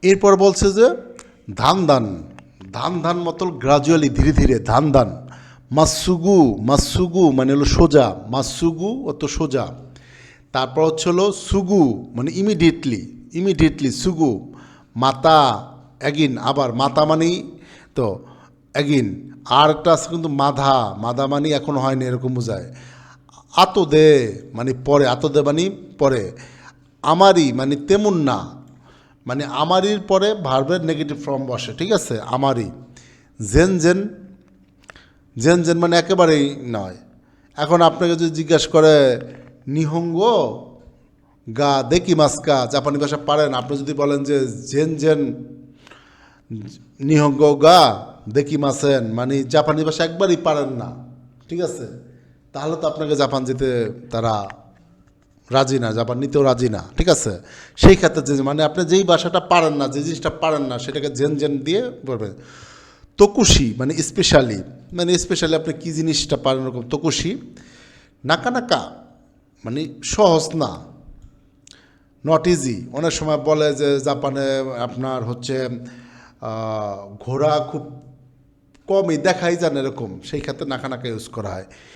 এরপর বলছে যে ধান ধান ধান ধান মতল গ্রাজুয়ালি ধীরে ধীরে ধান ধান মাসুগু মাসুগু মানে হলো সোজা মাসুগু অত সোজা। তারপর হচ্ছে হলো সুগু মানে ইমিডিয়েটলি ইমিডিয়েটলি সুগু মাতা অ্যাগিন আবার মাতা মানি তো অ্যাগিন আর একটা আছে কিন্তু মাধা মাধা মানি এখন হয়নি এরকম বোঝায়। আতো দে মানে পরে আতো দে মানে পরে আমারই মানে তেমন না মানে আমারির পরে ভার্বের নেগেটিভ ফর্ম বসে ঠিক আছে আমারই। জেন জেন জেন জেন মানে একেবারেই নয়। এখন আপনাকে যদি জিজ্ঞাসা করে নিহঙ্গ গা দেখি মাস্কা জাপানি ভাষা পারেন আপনি যদি বলেন যে জেন জেন নিহঙ্গ গা দেখি মাসেন মানে জাপানি ভাষা একবারই পারেন না ঠিক আছে তাহলে তো আপনাকে জাপান যেতে তারা রাজি না জাপান নিতেও রাজি না ঠিক আছে। সেই ক্ষেত্রে যে মানে আপনি যেই ভাষাটা পারেন না যে জিনিসটা পারেন না সেটাকে জেন জেন দিয়ে বলবেন। তকুশি মানে স্পেশালি আপনি কী জিনিসটা পারেন ওরকম তকুশি। নাকা নাকা মানে সহজ না নট ইজি। অনেক সময় বলে যে জাপানে আপনার হচ্ছে ঘোড়া খুব কমই দেখাই যান এরকম সেই ক্ষেত্রে নাকা নাকা ইউজ করা হয়।